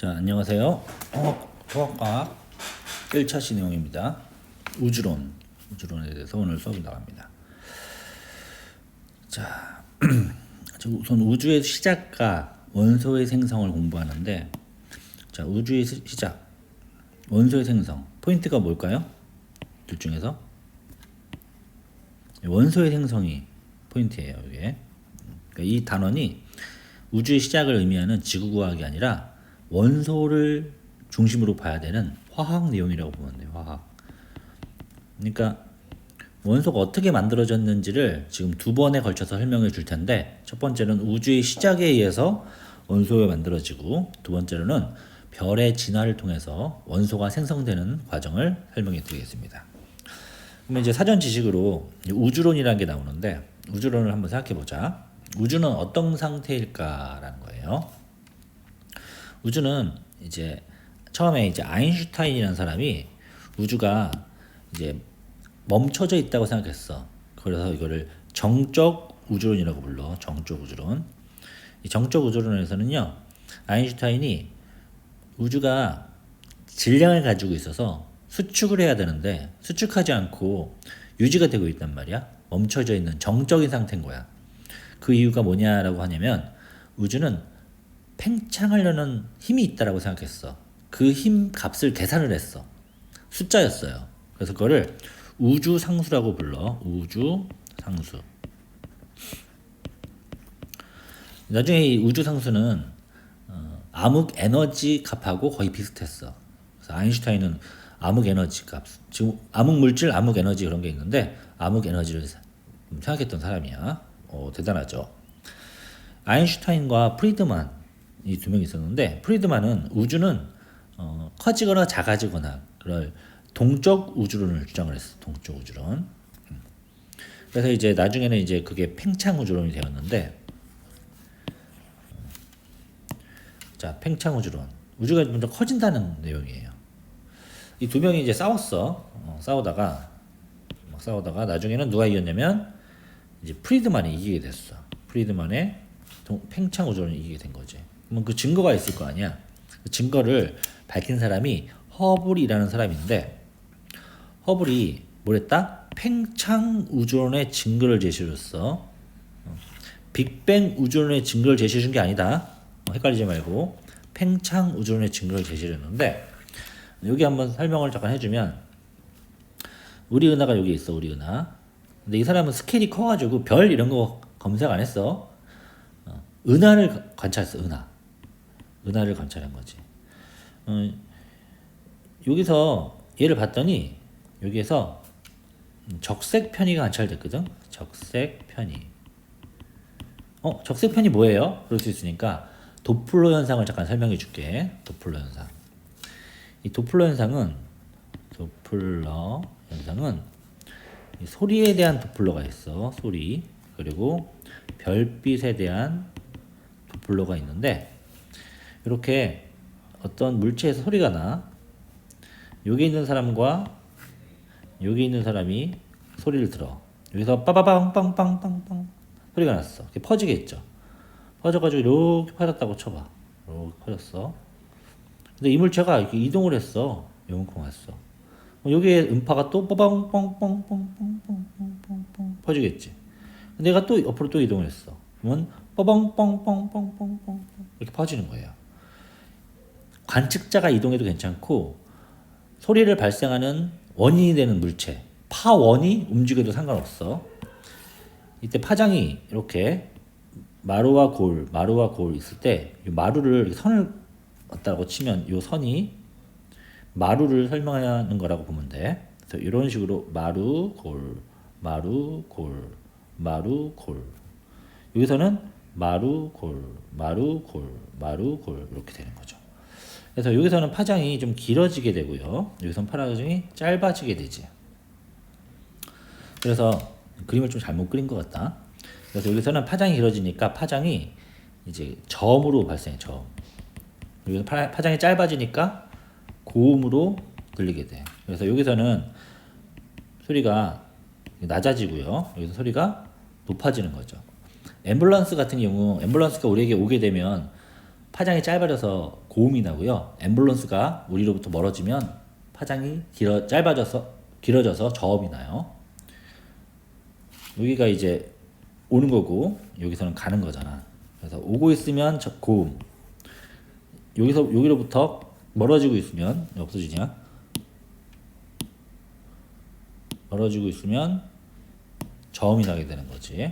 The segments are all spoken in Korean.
자, 안녕하세요. 통합과학 1차 시내용입니다. 우주론에 대해서 오늘 수업이 나갑니다. 자, 우선 우주의 시작과 원소의 생성을 공부하는데, 자, 우주의 시작, 원소의 생성, 포인트가 뭘까요? 둘 중에서 원소의 생성이 포인트예요. 이게 그러니까 이 단원이 우주의 시작을 의미하는 지구과학이 아니라 원소를 중심으로 봐야 되는 화학 내용이라고 보면 돼요. 화학. 그러니까 원소가 어떻게 만들어졌는지를 지금 두 번에 걸쳐서 설명해 줄 텐데, 첫 번째는 우주의 시작에 의해서 원소가 만들어지고, 두 번째로는 별의 진화를 통해서 원소가 생성되는 과정을 설명해 드리겠습니다. 그러면 이제 사전 지식으로 우주론이라는 게 나오는데, 우주론을 한번 생각해 보자. 우주는 어떤 상태일까라는 거예요. 우주는 이제 처음에 이제 아인슈타인이라는 사람이 우주가 이제 멈춰져 있다고 생각했어. 그래서 이거를 정적 우주론이라고 불러. 정적 우주론. 이 정적 우주론에서는요, 아인슈타인이 우주가 질량을 가지고 있어서 수축을 해야 되는데 수축하지 않고 유지가 되고 있단 말이야. 멈춰져 있는 정적인 상태인 거야. 그 이유가 뭐냐라고 하냐면, 우주는 팽창하려는 힘이 있다라고 생각했어. 그 힘 값을 계산을 했어. 숫자였어요. 그래서 그거를 우주상수라고 불러. 우주상수. 나중에 이 우주상수는 암흑 에너지 값하고 거의 비슷했어. 그래서 아인슈타인은 암흑 에너지 값, 지금 암흑 물질, 암흑 에너지 그런 게 있는데 암흑 에너지를 생각했던 사람이야. 대단하죠. 아인슈타인과 프리드만 이 두 명이 있었는데, 프리드만은 우주는 커지거나 작아지거나 그럴 동적 우주론을 주장을 했어. 동적 우주론. 그래서 이제 나중에는 이제 그게 팽창 우주론이 되었는데, 자, 팽창 우주론. 우주가 먼저 커진다는 내용이에요. 이 두 명이 이제 싸우다가 나중에는 누가 이겼냐면 이제 프리드만이 이기게 됐어. 프리드만의 팽창 우주론이 이기게 된 거지. 그러면 그 증거가 있을 거 아니야. 그 증거를 밝힌 사람이 허블이라는 사람인데, 허블이 뭐랬다? 팽창 우주론의 증거를 제시해줬어. 빅뱅 우주론의 증거를 제시해준 게 아니다. 헷갈리지 말고 팽창 우주론의 증거를 제시해줬는데, 여기 한번 설명을 잠깐 해주면, 우리 은하가 여기 있어. 우리 은하. 근데 이 사람은 스케일이 커가지고 별 이런 거 검색 안 했어. 은하를 관찰했어. 은하를 관찰한 거지. 여기서 얘를 봤더니 여기에서 적색 편의가 관찰됐거든. 적색 편의. 적색 편의 뭐예요? 그럴 수 있으니까 도플러 현상을 잠깐 설명해 줄게. 도플러 현상. 이 도플러 현상은 이 소리에 대한 도플러가 있어. 소리. 그리고 별빛에 대한 도플러가 있는데, 이렇게 어떤 물체에서 소리가 나. 여기 있는 사람과 여기 있는 사람이 소리를 들어. 여기서 빠바방 빵빵빵빵 소리가 났어. 이렇게 퍼지겠죠. 퍼져가지고 이렇게 퍼졌다고 쳐봐. 이렇게 퍼졌어. 근데 이 물체가 이렇게 이동을 했어. 요만큼 왔어. 여기에 음파가 또 빠방 빵빵빵빵빵빵빵 퍼지겠지. 근데 얘가 또 옆으로 또 이동을 했어. 그러면 빠방 빵빵빵빵빵 이렇게 퍼지는 거예요. 관측자가 이동해도 괜찮고, 소리를 발생하는 원인이 되는 물체, 파원이 움직여도 상관없어. 이때 파장이 이렇게 마루와 골 있을 때, 이 마루를 선을 갖다고 치면 이 선이 마루를 설명하는 거라고 보면 돼. 그래서 이런 식으로 마루, 골. 여기서는 마루, 골 이렇게 되는 거죠. 그래서 여기서는 파장이 좀 길어지게 되고요. 여기서는 파장이 짧아지게 되지. 그래서 그림을 좀 잘못 그린 것 같다. 그래서 여기서는 파장이 길어지니까 파장이 이제 저음으로 발생해. 저음. 여기서 파장이 짧아지니까 고음으로 들리게 돼. 그래서 여기서는 소리가 낮아지고요. 여기서 소리가 높아지는 거죠. 앰뷸런스 같은 경우, 앰뷸런스가 우리에게 오게 되면 파장이 짧아져서 고음이 나고요. 앰뷸런스가 우리로부터 멀어지면 파장이 길어져서 저음이 나요. 여기가 이제 오는 거고 여기서는 가는 거잖아. 그래서 오고 있으면 고음. 여기로부터 멀어지고 있으면 없어지냐? 멀어지고 있으면 저음이 나게 되는 거지.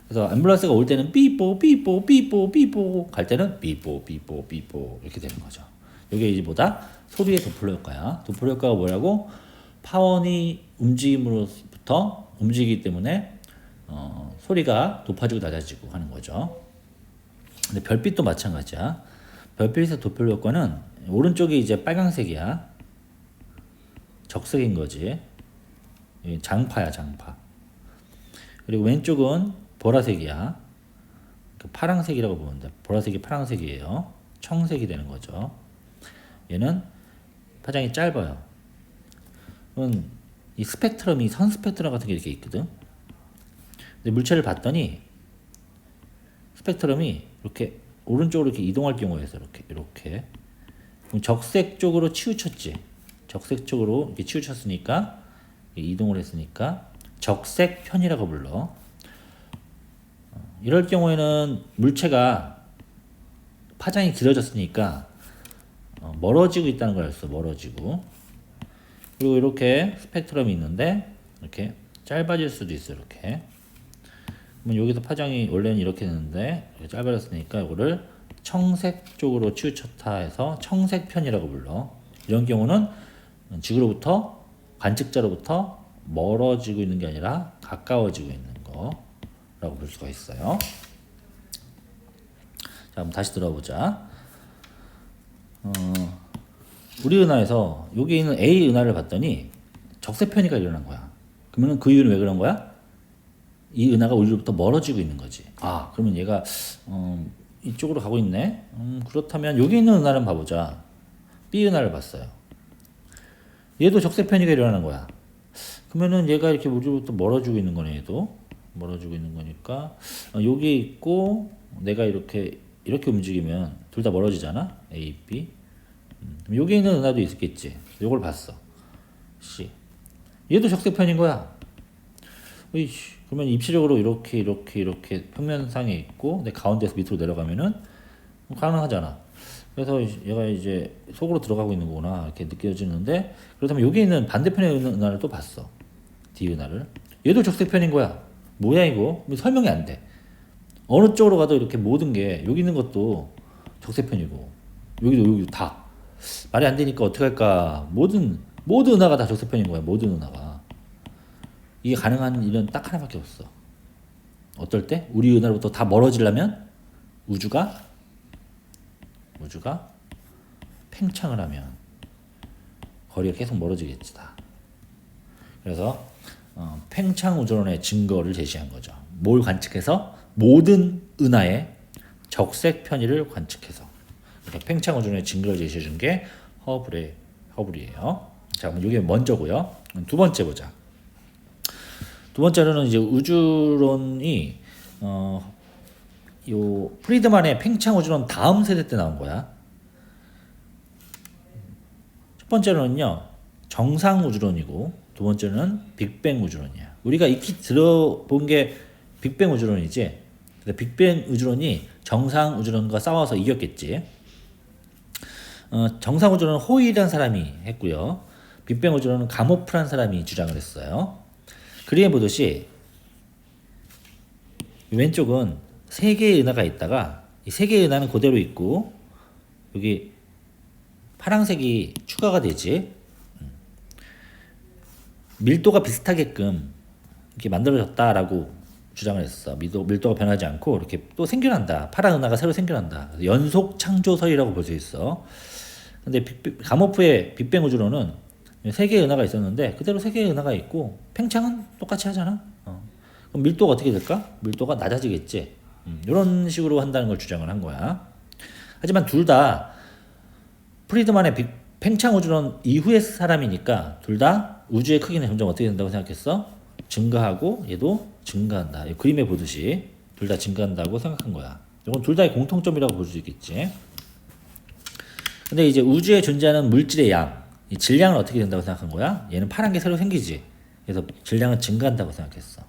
그래서 앰뷸런스가 올 때는 삐뽀 삐뽀 삐뽀 삐뽀 갈 때는 삐뽀 삐뽀 삐뽀 이렇게 되는 거죠. 이게 이제 뭐다? 소리의 도플러 효과야. 도플러 효과가 뭐라고? 파원이 움직임으로부터 움직이기 때문에 소리가 높아지고 낮아지고 하는 거죠. 근데 별빛도 마찬가지야. 별빛의 도플러 효과는 오른쪽이 이제 빨강색이야. 적색인 거지. 장파야, 장파. 그리고 왼쪽은 보라색이야. 파랑색이라고 보면 돼. 보라색이 파랑색이에요. 청색이 되는 거죠. 얘는 파장이 짧아요. 이 스펙트럼이 선 스펙트럼 같은 게 이렇게 있거든. 근데 물체를 봤더니 스펙트럼이 이렇게 오른쪽으로 이렇게 이동할 경우에서 이렇게 적색 쪽으로 치우쳤지. 적색 쪽으로 이렇게 치우쳤으니까 이동을 했으니까 적색 편이라고 불러. 이럴 경우에는 물체가 파장이 길어졌으니까 멀어지고 있다는 걸 알았어. 멀어지고. 그리고 이렇게 스펙트럼이 있는데 이렇게 짧아질 수도 있어. 이렇게. 그러면 여기서 파장이 원래는 이렇게 되는데 이렇게 짧아졌으니까 이거를 청색 쪽으로 치우쳤다 해서 청색편이라고 불러. 이런 경우는 지구로부터 관측자로부터 멀어지고 있는 게 아니라 가까워지고 있는 거라고 볼 수가 있어요. 자, 한번 다시 들어보자. 우리 은하에서 여기 있는 A 은하를 봤더니 적색 편이가 일어난 거야. 그러면 그 이유는 왜 그런 거야? 이 은하가 우리로부터 멀어지고 있는 거지. 아, 그러면 얘가 이쪽으로 가고 있네. 그렇다면 여기 있는 은하를 봐보자. B 은하를 봤어요. 얘도 적색 편이가 일어나는 거야. 그러면은 얘가 이렇게 우리로부터 멀어지고 있는 거네. 얘도 멀어지고 있는 거니까 여기 있고 내가 이렇게 움직이면 둘 다 멀어지잖아. A, B. 여기 있는 은하도 있겠지. 요걸 봤어. C. 얘도 적색 편인 거야. 그러면 입시적으로 이렇게 평면상에 있고 내 가운데서 밑으로 내려가면은 가능하잖아. 그래서 얘가 이제 속으로 들어가고 있는 거구나 이렇게 느껴지는데, 그렇다면 여기 있는 반대편에 있는 은하를 또 봤어. D 은하를. 얘도 적색 편인 거야. 뭐야 이거? 설명이 안 돼. 어느 쪽으로 가도 이렇게 모든 게 여기 있는 것도 적색 편이고 여기도 다 말이 안 되니까 어떻게 할까? 모든 은하가 다 적색 편인 거야. 모든 은하가. 이게 가능한 일은 딱 하나밖에 없어. 어떨 때? 우리 은하로부터 다 멀어지려면 우주가 팽창을 하면 거리가 계속 멀어지겠지 다. 그래서 팽창 우주론의 증거를 제시한 거죠. 뭘 관측해서? 모든 은하의 적색 편의를 관측해서. 그러니까 팽창 우주론의 증거를 제시해 준 게 허블이에요. 자, 그럼 이게 먼저고요. 두 번째 보자. 두 번째로는 이제 우주론이 요 프리드만의 팽창 우주론 다음 세대 때 나온 거야. 첫 번째로는요 정상 우주론이고, 두 번째는 빅뱅 우주론이야. 우리가 익히 들어본 게 빅뱅 우주론이지. 근데 빅뱅 우주론이 정상 우주론과 싸워서 이겼겠지. 정상 우주론은 호일이라는 사람이 했고요. 빅뱅 우주론은 가모프라는 사람이 주장을 했어요. 그림에 보듯이 왼쪽은 세 개의 은하가 있다가 이 세 개의 은하는 그대로 있고 여기 파란색이 추가가 되지. 밀도가 비슷하게끔 이렇게 만들어졌다라고 주장을 했어. 밀도가 변하지 않고 이렇게 또 생겨난다. 파란 은하가 새로 생겨난다. 연속 창조설이라고 볼 수 있어. 근데 가모프의 빅뱅 우주론은 세 개의 은하가 있었는데 그대로 세 개의 은하가 있고 팽창은 똑같이 하잖아. 그럼 밀도가 어떻게 될까? 밀도가 낮아지겠지. 이런 식으로 한다는 걸 주장을 한 거야. 하지만 둘 다 프리드만의 팽창 우주론 이후의 사람이니까 둘 다 우주의 크기는 점점 어떻게 된다고 생각했어? 증가하고 얘도 증가한다. 그림에 보듯이 둘 다 증가한다고 생각한 거야. 이건 둘 다의 공통점이라고 볼 수 있겠지. 근데 이제 우주에 존재하는 물질의 양, 이 질량은 어떻게 된다고 생각한 거야? 얘는 파란 게 새로 생기지. 그래서 질량은 증가한다고 생각했어.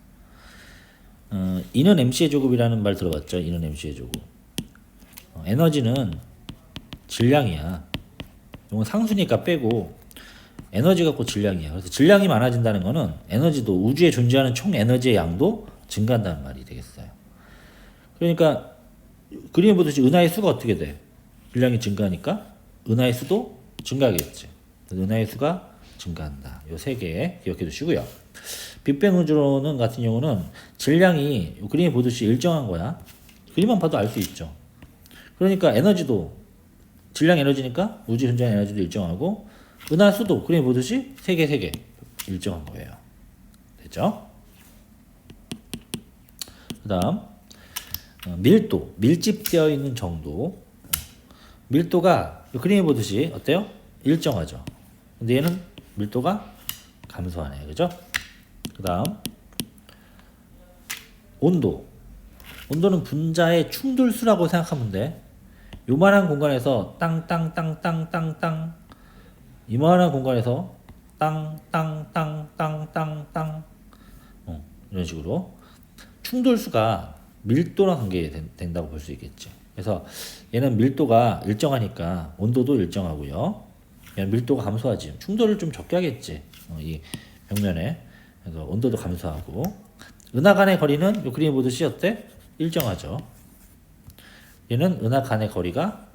E는 mc의 제곱이라는 말 들어봤죠? E는 mc의 제곱. 에너지는 질량이야. 이건 상수니까 빼고 에너지 갖고 질량이야. 그래서 질량이 많아진다는 거는 에너지도 우주에 존재하는 총 에너지의 양도 증가한다는 말이 되겠어요. 그러니까 그림에 보듯이 은하의 수가 어떻게 돼? 질량이 증가하니까 은하의 수도 증가하겠지. 그래서 은하의 수가 증가한다. 요 세 개 기억해 두시고요. 빅뱅 우주론 같은 경우는 질량이 그림에 보듯이 일정한 거야. 그림만 봐도 알 수 있죠. 그러니까 에너지도 질량 에너지니까 우주에 존재하는 에너지도 일정하고 은하 수도 그림에 보듯이 세 개 일정한 거예요. 됐죠? 그 다음 밀도, 밀집되어 있는 정도. 밀도가 그림에 보듯이 어때요? 일정하죠. 근데 얘는 밀도가 감소하네. 그죠? 그 다음 온도. 온도는 분자의 충돌수라고 생각하면 돼. 요만한 공간에서 땅땅땅땅땅땅, 이만한 공간에서 땅땅땅땅땅땅, 이런 식으로 충돌수가 밀도랑 관계된다고 볼 수 있겠지. 그래서 얘는 밀도가 일정하니까 온도도 일정하고요. 얘는 밀도가 감소하지. 충돌을 좀 적게 하겠지. 이 벽면에. 그래서 온도도 감소하고. 은하 간의 거리는 요 그림에 보듯이 어때? 일정하죠. 얘는 은하 간의 거리가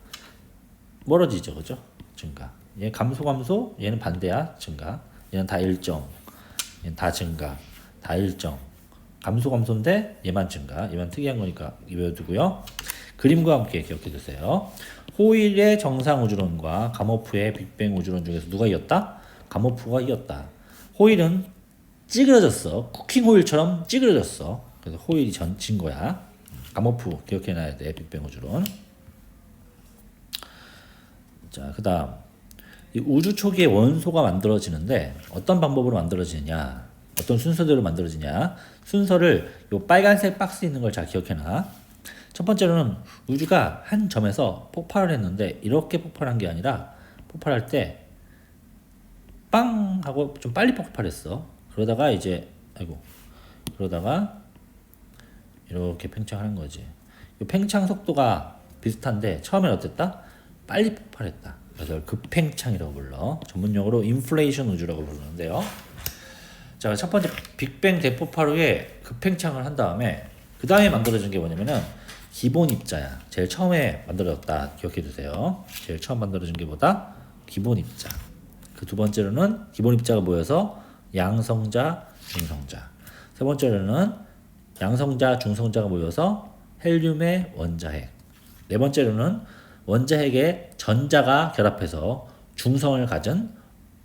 멀어지죠. 그죠? 증가. 얘 감소, 얘는 반대야. 증가. 얘는 다 일정. 얘는 다 증가. 다 일정. 감소인데 얘만 증가. 얘만 특이한 거니까 외워두고요. 그림과 함께 기억해 두세요. 호일의 정상 우주론과 가모프의 빅뱅 우주론 중에서 누가 이겼다? 가모프가 이겼다. 호일은 찌그러졌어. 쿠킹 호일처럼 찌그러졌어. 그래서 호일이 진 거야. 가모프 기억해 놔야 돼. 빅뱅 우주론. 자, 그 다음 우주 초기에 원소가 만들어지는데 어떤 방법으로 만들어지느냐, 어떤 순서대로 만들어지냐. 순서를 요 빨간색 박스에 있는 걸 잘 기억해놔. 첫 번째로는 우주가 한 점에서 폭발을 했는데 이렇게 폭발한 게 아니라 폭발할 때 빵 하고 좀 빨리 폭발했어. 그러다가 그러다가 이렇게 팽창하는 거지. 이 팽창 속도가 비슷한데 처음엔 어땠다? 빨리 폭발했다. 그래서 급팽창이라고 불러. 전문용어로 인플레이션 우주라고 부르는데요. 자, 첫 번째 빅뱅 대폭발 후에 급팽창을 한 다음에 그 다음에 만들어진 게 뭐냐면은 기본 입자야. 제일 처음에 만들어졌다. 기억해 두세요. 제일 처음 만들어진 게 뭐다? 기본 입자. 그 두 번째로는 기본 입자가 모여서 양성자, 중성자. 세 번째로는 양성자, 중성자가 모여서 헬륨의 원자핵. 네 번째로는 원자핵에 전자가 결합해서 중성을 가진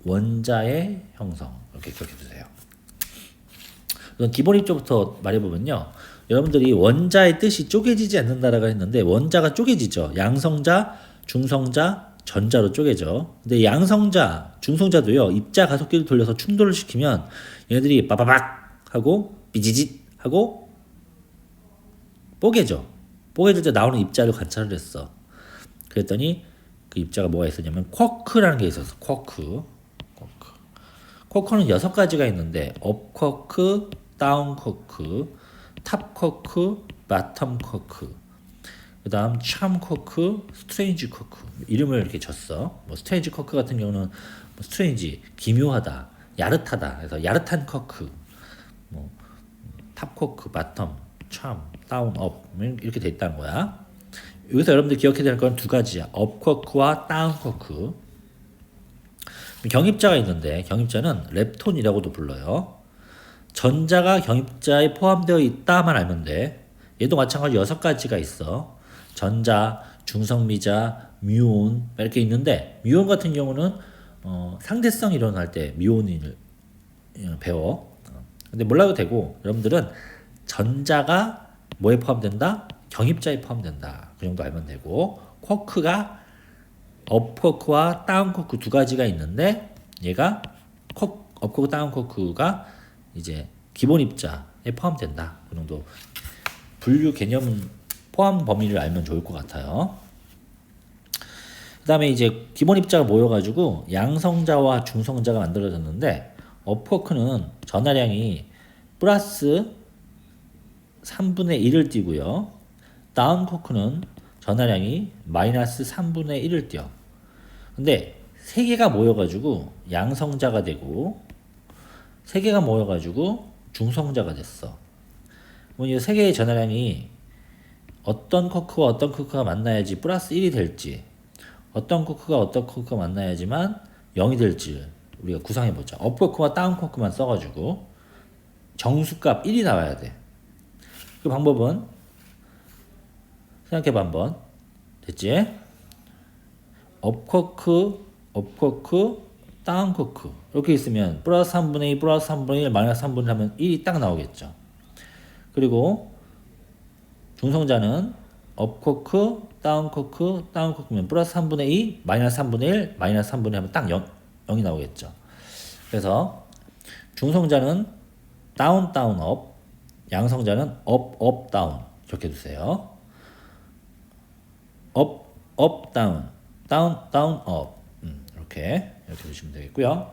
원자의 형성. 이렇게 기억해 두세요. 우선 기본 입자부터 말해보면요. 여러분들이 원자의 뜻이 쪼개지지 않는다라고 했는데 원자가 쪼개지죠. 양성자, 중성자, 전자로 쪼개져. 근데 양성자, 중성자도요. 입자 가속기를 돌려서 충돌을 시키면 얘네들이 빠바박 하고 삐지짓 하고 뽀개져. 뽀개질 때 나오는 입자를 관찰을 했어. 그랬더니 그 입자가 뭐가 있었냐면 쿼크라는 게 있었어. 쿼크. 쿼크는 6가지가 있는데 업 쿼크, 다운 쿼크, 탑 쿼크, 바텀 쿼크, 그 다음 참 쿼크, 스트레인지 쿼크. 이름을 이렇게 줬어. 뭐 스트레인지 쿼크 같은 경우는 뭐 스트레인지, 기묘하다, 야릇하다. 그래서 야릇한 쿼크, 뭐 탑 쿼크, 바텀, 참, 다운, 업 이렇게 돼 있다는 거야. 여기서 여러분들 기억해야 될 건 두 가지야. 업 쿼크와 다운 쿼크. 경입자가 있는데 경입자는 렙톤이라고도 불러요. 전자가 경입자에 포함되어 있다만 알면 돼. 얘도 마찬가지로 6가지가 있어. 전자, 중성미자, 뮤온 이렇게 있는데 뮤온 같은 경우는 상대성 이론할 때 뮤온을 배워. 근데 몰라도 되고 여러분들은 전자가 뭐에 포함된다? 경입자에 포함된다. 그 정도 알면 되고 쿼크가 업 쿼크와 다운 쿼크 두 가지가 있는데 얘가 업 쿼크, 다운 쿼크가 이제 기본 입자에 포함된다. 그 정도 분류 개념은 포함 범위를 알면 좋을 것 같아요. 그 다음에 이제 기본 입자가 모여가지고 양성자와 중성자가 만들어졌는데 업워크는 전하량이 플러스 3분의 1을 띄고요. 다운워크는 전하량이 마이너스 3분의 1을 띄어. 근데 세 개가 모여가지고 양성자가 되고 세 개가 모여가지고 중성자가 됐어. 그럼 이 세 개의 전하량이 어떤 커크와 어떤 커크가 만나야지 플러스 1이 될지, 어떤 커크가 어떤 커크가 만나야지만 0이 될지 우리가 구상해보자. 업워크와 다운워크만 써가지고 정수값 1이 나와야 돼. 그 방법은 생각해봐 한번. 됐지? 업워크, 다운워크 이렇게 있으면 플러스 3분의 2, 플러스 3분의 1, 마이너스 3분의 1 하면 1이 딱 나오겠죠. 그리고 중성자는 업워크, 다운워크면 플러스 3분의 2, 마이너스 3분의 1, 마이너스 3분의 1 하면 딱 0이 나오겠죠. 그래서 중성자는 다운, 업, 양성자는 업, 다운 이렇게 두세요. 업, 다운, 업 이렇게 두시면 되겠고요.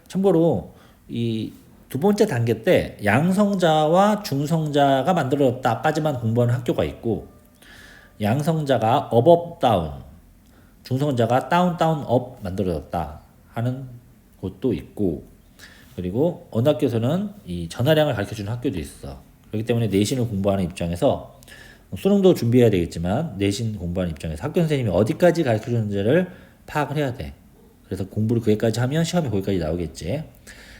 참고로 이 두 번째 단계 때 양성자와 중성자가 만들어졌다까지만 공부하는 학교가 있고 양성자가 업, 다운, 중성자가 다운, 업 만들어졌다 하는 곳도 있고 그리고 어느 학교에서는 이 전하량을 가르쳐주는 학교도 있어. 그렇기 때문에 내신을 공부하는 입장에서 수능도 준비해야 되겠지만 내신 공부하는 입장에서 학교 선생님이 어디까지 가르쳐주는지를 파악을 해야 돼. 그래서 공부를 거기까지 하면 시험에 거기까지 나오겠지.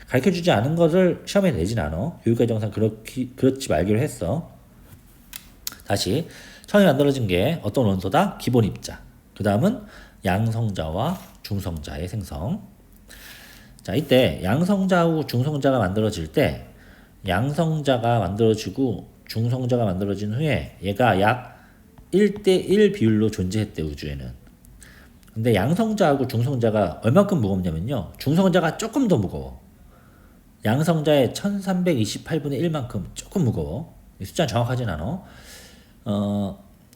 가르쳐주지 않은 것을 시험에 내진 않아. 교육과정 영상 그렇지 말기로 했어. 다시 처음에 만들어진 게 어떤 원소다? 기본 입자. 그 다음은 양성자와 중성자의 생성. 자, 이때 양성자하고 중성자가 만들어질 때 양성자가 만들어지고 중성자가 만들어진 후에 얘가 약 1대1 비율로 존재했대 우주에는. 근데 양성자하고 중성자가 얼마큼 무겁냐면요. 중성자가 조금 더 무거워. 양성자의 1328분의 1만큼 조금 무거워. 숫자는 정확하진 않아.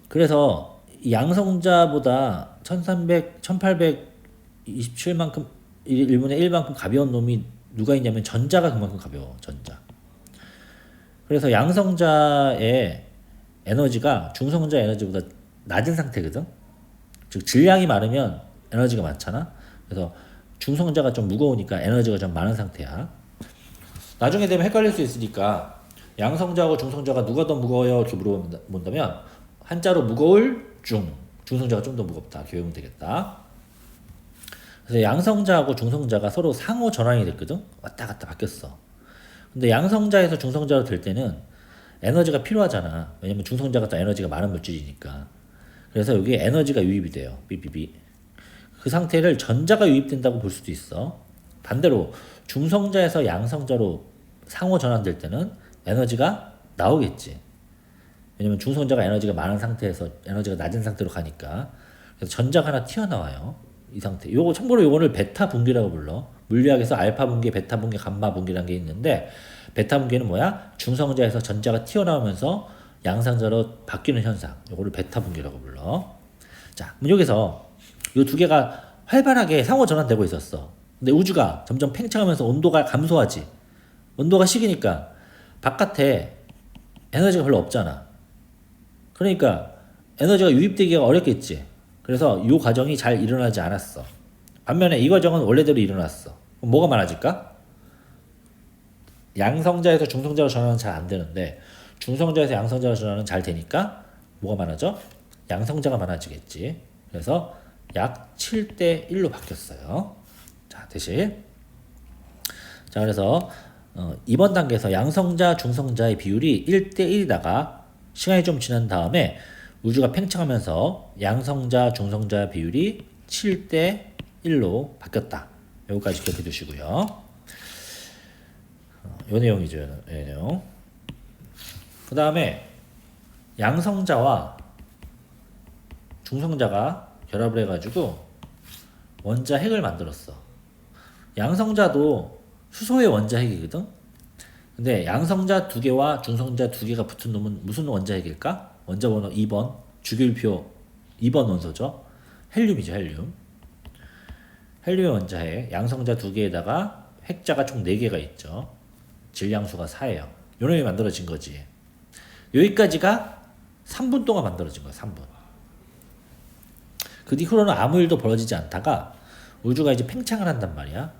그래서 양성자보다 1827만큼 1분의 1만큼 가벼운 놈이 누가 있냐면 전자가 그만큼 가벼워. 전자. 그래서 양성자의 에너지가 중성자 에너지보다 낮은 상태거든. 즉 질량이 많으면 에너지가 많잖아. 그래서 중성자가 좀 무거우니까 에너지가 좀 많은 상태야. 나중에 되면 헷갈릴 수 있으니까 양성자하고 중성자가 누가 더 무거워요? 이렇게 물어본다면 한자로 무거울 중성자가 좀 더 무겁다. 이렇게 외우면 되겠다. 그래서 양성자하고 중성자가 서로 상호 전환이 됐거든. 왔다 갔다 바뀌었어. 근데 양성자에서 중성자로 될 때는 에너지가 필요하잖아. 왜냐면 중성자가 또 에너지가 많은 물질이니까. 그래서 여기에 에너지가 유입이 돼요. BBB. 그 상태를 전자가 유입된다고 볼 수도 있어. 반대로 중성자에서 양성자로 상호 전환될 때는 에너지가 나오겠지. 왜냐면 중성자가 에너지가 많은 상태에서 에너지가 낮은 상태로 가니까. 그래서 전자가 하나 튀어나와요. 이 상태. 요거 참고로 요거를 베타 분기라고 불러. 물리학에서 알파 분기, 베타 분기, 감마 분기라는 게 있는데 베타 분기는 뭐야? 중성자에서 전자가 튀어나오면서 양성자로 바뀌는 현상. 요거를 베타 분기라고 불러. 자, 그럼 여기서 요 두 개가 활발하게 상호 전환되고 있었어. 근데 우주가 점점 팽창하면서 온도가 감소하지. 온도가 식으니까 바깥에 에너지가 별로 없잖아. 그러니까 에너지가 유입되기가 어렵겠지. 그래서 이 과정이 잘 일어나지 않았어. 반면에 이 과정은 원래대로 일어났어. 그럼 뭐가 많아질까? 양성자에서 중성자로 전환은 잘 안 되는데 중성자에서 양성자로 전환은 잘 되니까 뭐가 많아져? 양성자가 많아지겠지. 그래서 약 7대1로 바뀌었어요. 자, 대신 자, 그래서 이번 단계에서 양성자, 중성자의 비율이 1대1이다가 시간이 좀 지난 다음에 우주가 팽창하면서 양성자, 중성자 비율이 7대1로 바뀌었다. 여기까지 기억해 두시고요. 요 내용이죠. 요 내용. 그 다음에 양성자와 중성자가 결합을 해가지고 원자핵을 만들었어. 양성자도 수소의 원자핵이거든. 근데 양성자 두 개와 중성자 두 개가 붙은 놈은 무슨 원자핵일까? 원자 번호 2번, 주기율표 2번 원소죠. 헬륨이죠, 헬륨. 헬륨의 원자에 양성자 2개에다가 핵자가 총 4개가 있죠. 질량수가 4예요. 요 놈이 만들어진 거지. 여기까지가 3분 동안 만들어진 거야, 3분. 그 뒤로는 아무 일도 벌어지지 않다가 우주가 이제 팽창을 한단 말이야.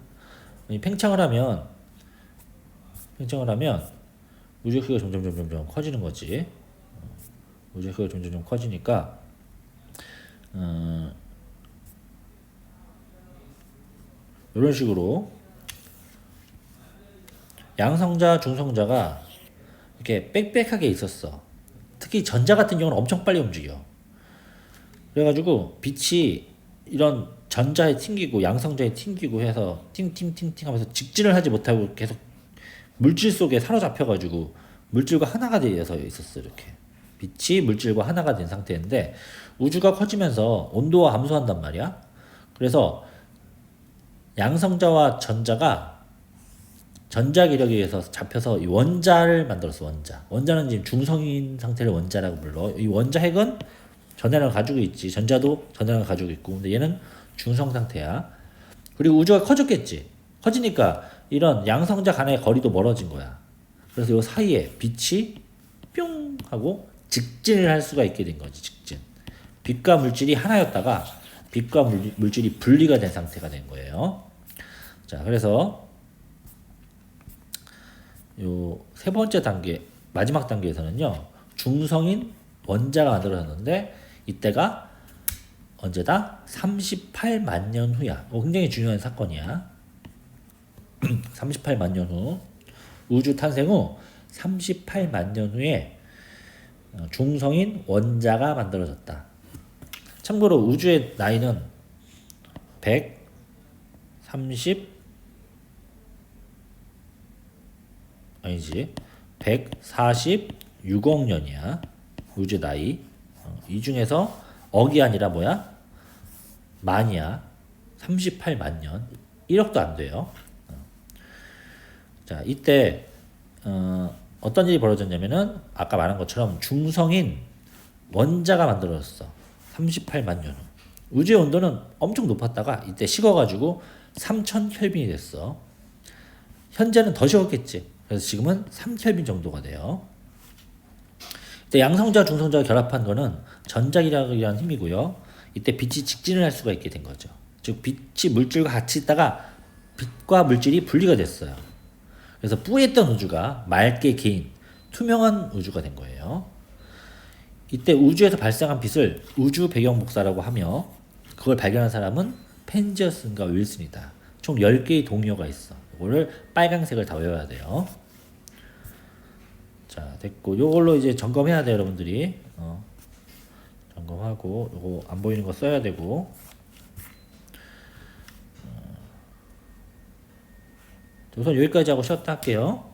이 팽창을 하면 우주의 크기가 점점 커지는 거지. 우주의 크기가 점점 커지니까 이런 식으로 양성자, 중성자가 이렇게 빽빽하게 있었어. 특히 전자 같은 경우는 엄청 빨리 움직여. 그래가지고 빛이 이런 전자에 튕기고 양성자에 튕기고 해서 팅팅팅팅 하면서 직진을 하지 못하고 계속 물질 속에 사로잡혀가지고 물질과 하나가 되어서 있었어. 이렇게 빛이 물질과 하나가 된 상태인데 우주가 커지면서 온도가 감소한단 말이야. 그래서 양성자와 전자가 전자기력에 의해서 잡혀서 이 원자를 만들었어. 원자는 지금 중성인 상태를 원자라고 불러. 이 원자 핵은 전자량을 가지고 있지. 전자도 전자량을 가지고 있고. 근데 얘는 중성 상태야. 그리고 우주가 커졌겠지. 커지니까 이런 양성자 간의 거리도 멀어진 거야. 그래서 이 사이에 빛이 뿅 하고 직진을 할 수가 있게 된 거지. 직진. 빛과 물질이 하나였다가 빛과 물질이 분리가 된 상태가 된 거예요. 자, 그래서 요 세 번째 단계, 마지막 단계에서는요, 중성인 원자가 만들어졌는데 이때가 언제다? 38만 년 후야. 굉장히 중요한 사건이야. 38만 년 후, 우주 탄생 후 38만 년 후에 중성인 원자가 만들어졌다. 참고로 우주의 나이는 146억 년이야. 우주 나이. 이 중에서 억이 아니라 뭐야? 만이야. 38만 년. 1억도 안 돼요. 자, 이때 어떤 일이 벌어졌냐면은 아까 말한 것처럼 중성인 원자가 만들어졌어. 38만 년 후. 우주의 온도는 엄청 높았다가 이때 식어가지고 3000 켈빈이 됐어. 현재는 더 식었겠지. 그래서 지금은 3켈빈 정도가 돼요. 이때 양성자, 중성자가 결합한 거는 전자기력이라는 힘이고요. 이때 빛이 직진을 할 수가 있게 된 거죠. 즉 빛이 물질과 같이 있다가 빛과 물질이 분리가 됐어요. 그래서 뿌였던 우주가 맑게 개인, 투명한 우주가 된 거예요. 이때 우주에서 발생한 빛을 우주 배경 복사라고 하며 그걸 발견한 사람은 펜지어슨과 윌슨이다. 총 10개의 동의어가 있어. 이거를 빨강색을 다 외워야 돼요. 자, 됐고 요걸로 이제 점검해야 돼요, 여러분들이. 점검하고 요거 안 보이는 거 써야 되고. 우선 여기까지 하고 쉬었다 할게요.